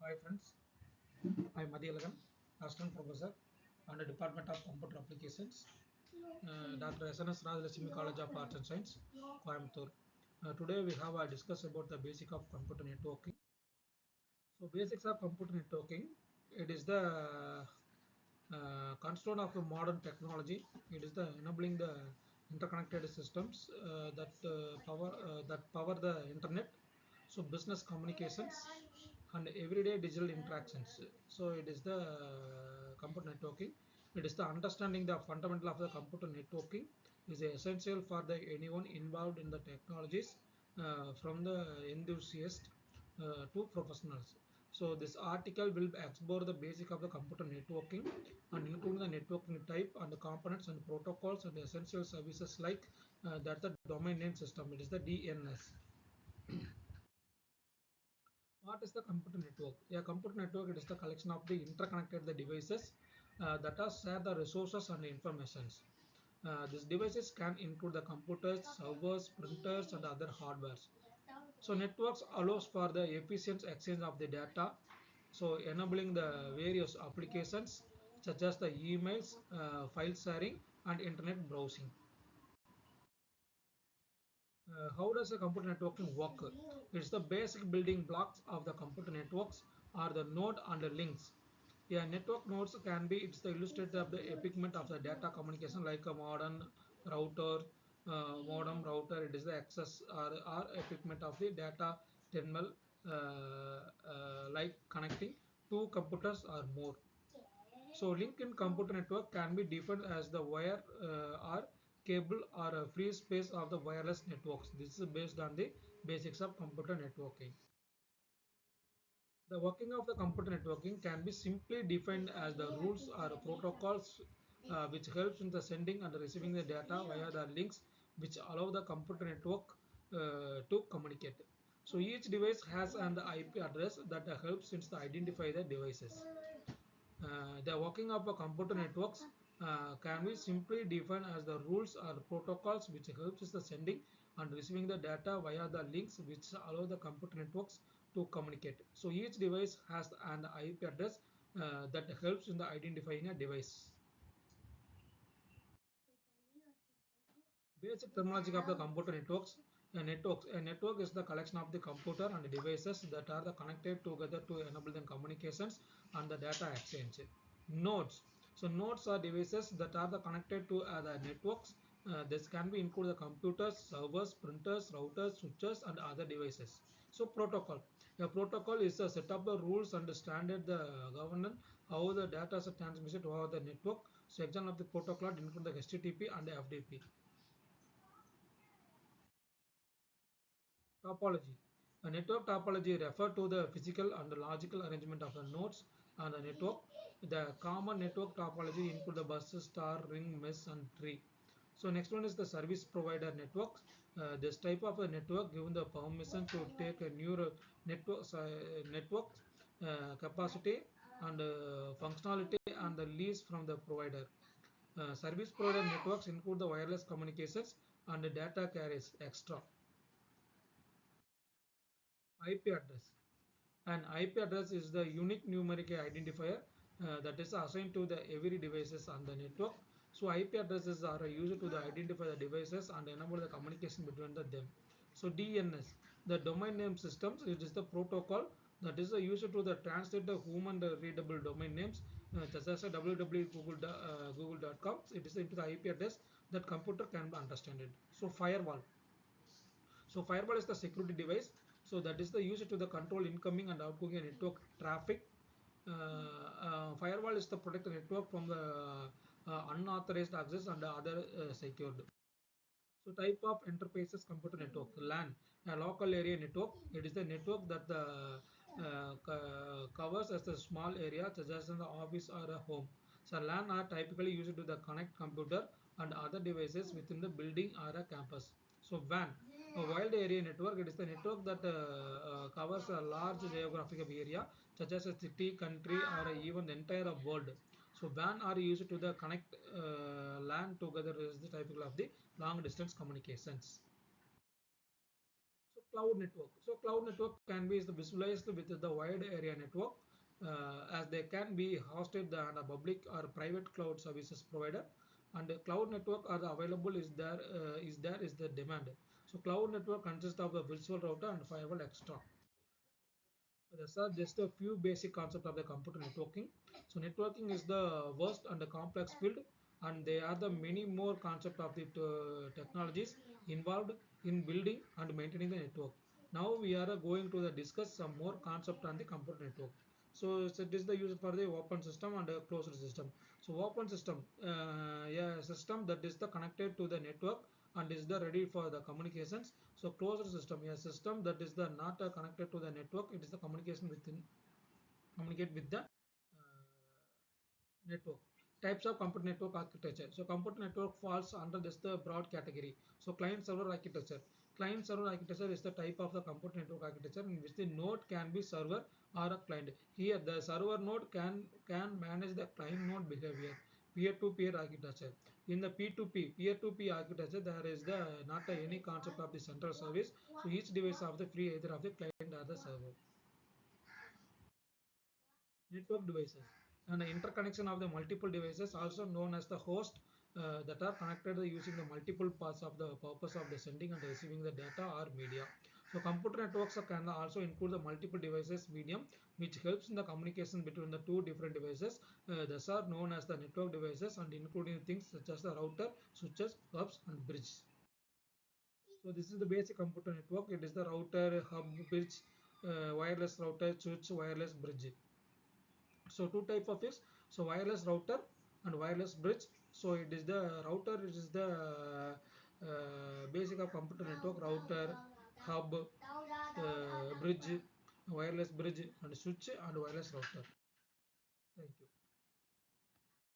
Hi friends, I am Mathiazhagan, Assistant Professor and Department of Computer Applications, DRSNSRCAS College of Arts and Science, Coimbatore. Today we have a discuss about the basic of computer networking. So basics of computer networking, it is the cornerstone of a modern technology. It is the enabling the interconnected systems that power the internet. So business communications and everyday digital interactions. So it is the computer networking. It is the understanding the fundamental of the computer networking is essential for the anyone involved in the technologies, from the enthusiast to professionals. So this article will explore the basic of the computer networking and include the networking type and the components and protocols and essential services like that the domain name system. It is the DNS. What is the computer network? A computer network, it is the collection of the interconnected the devices that are share the resources and informations. These devices can include the computers, servers, printers, and other hardwares. So networks allows for the efficient exchange of the data, so enabling the various applications such as the emails, file sharing, and internet browsing. How does a computer networking work? It's the basic building blocks of the computer networks are the node and the links. Yeah, network nodes can be, it's the illustrator of the equipment of the data communication like a modem router, it is the access or equipment of the data terminal, like connecting two computers or more. So link in computer network can be defined as the wire or cable or a free space of the wireless networks. This is based on the basics of computer networking. The working of the computer networking can be simply defined as the rules or protocols which helps in the sending and receiving the data via the links which allow the computer network to communicate. So each device has an IP address that helps in the identify the devices. The working of a computer networks can be simply defined as the rules or protocols which helps in the sending and receiving the data via the links which allow the computer networks to communicate. So each device has an IP address that helps in the identifying a device. Basic terminology of the computer networks. A network is the collection of the computer and devices that are connected together to enable the communications and the data exchange. Nodes. So nodes are devices that are connected to the networks. This can be include the computers, servers, printers, routers, switches, and other devices. So protocol. A protocol is a set of the rules and standard the governance how the data is transmitted over the network. So example of the protocol include the HTTP and the FTP. Topology. A network topology refers to the physical and logical arrangement of the nodes on the network. The common network topology include the bus, star, ring, mesh, and tree. So next one is the service provider network. This type of a network given the permission to take a new network capacity and functionality and the lease from the provider. Service provider networks include the wireless communications and the data carriers extra. IP address. An IP address is the unique numeric identifier that is assigned to the every devices on the network. So IP addresses are used to identify the devices and enable the communication between them. So DNS, the domain name systems, it is the protocol that is used to translate the human readable domain names such as www.google.com. It is into the IP address that computer can understand it. So firewall. So firewall is the security device. So that is the used to the control incoming and outgoing network traffic. Firewall is the protect the network from the unauthorized access and other secured. So type of enterprises computer network. LAN, a local area network. It is the network that the covers as a small area such as in the office or a home. So LAN are typically used to the connect computer and other devices within the building or a campus. So WAN, a wide area network. It is the network that covers a large geographic area such as a city, country, or even the entire world. So WAN are used to the connect LAN together is the typical of the long distance communications. So Cloud network. So cloud network can be visualized with the wide area network, as they can be hosted on a public or private cloud services provider, and the cloud network are available is the demand. So cloud network consists of a virtual router and firewall extra. These are just a few basic concepts of the computer networking. So networking is the vast and the complex field, and there are the many more concepts of the technologies involved in building and maintaining the network. Now we are going to discuss some more concept on the computer network. So this is the use for the open system and a closed system. So open system, yeah, system that is the connected to the network and is the ready for the communications. So closed system, a system that is the not connected to the network, it is the communication within communicate with the network. Types of computer network architecture. So computer network falls under this the broad category. So client server architecture. Client server architecture is the type of the computer network architecture in which the node can be server or a client. Here the server node can manage the client node behavior. Peer-to-peer architecture. In the P2P, peer-to-peer architecture, there is the not any concept of the central service. So each device of the free either of the client or the server. Network devices and the interconnection of the multiple devices, also known as the host, that are connected using the multiple paths of the purpose of the sending and receiving the data or media. So computer networks can also include the multiple devices medium, which helps in the communication between the two different devices. These are known as the network devices and including things such as the router, switches, hubs and bridge. So this is the basic computer network. It is the router, hub, bridge, wireless router, switch, wireless bridge. So two type of is, so wireless router and wireless bridge. So it is the router, it is the basic of computer network, router, hub, bridge, wireless bridge and switch and wireless router. Thank you.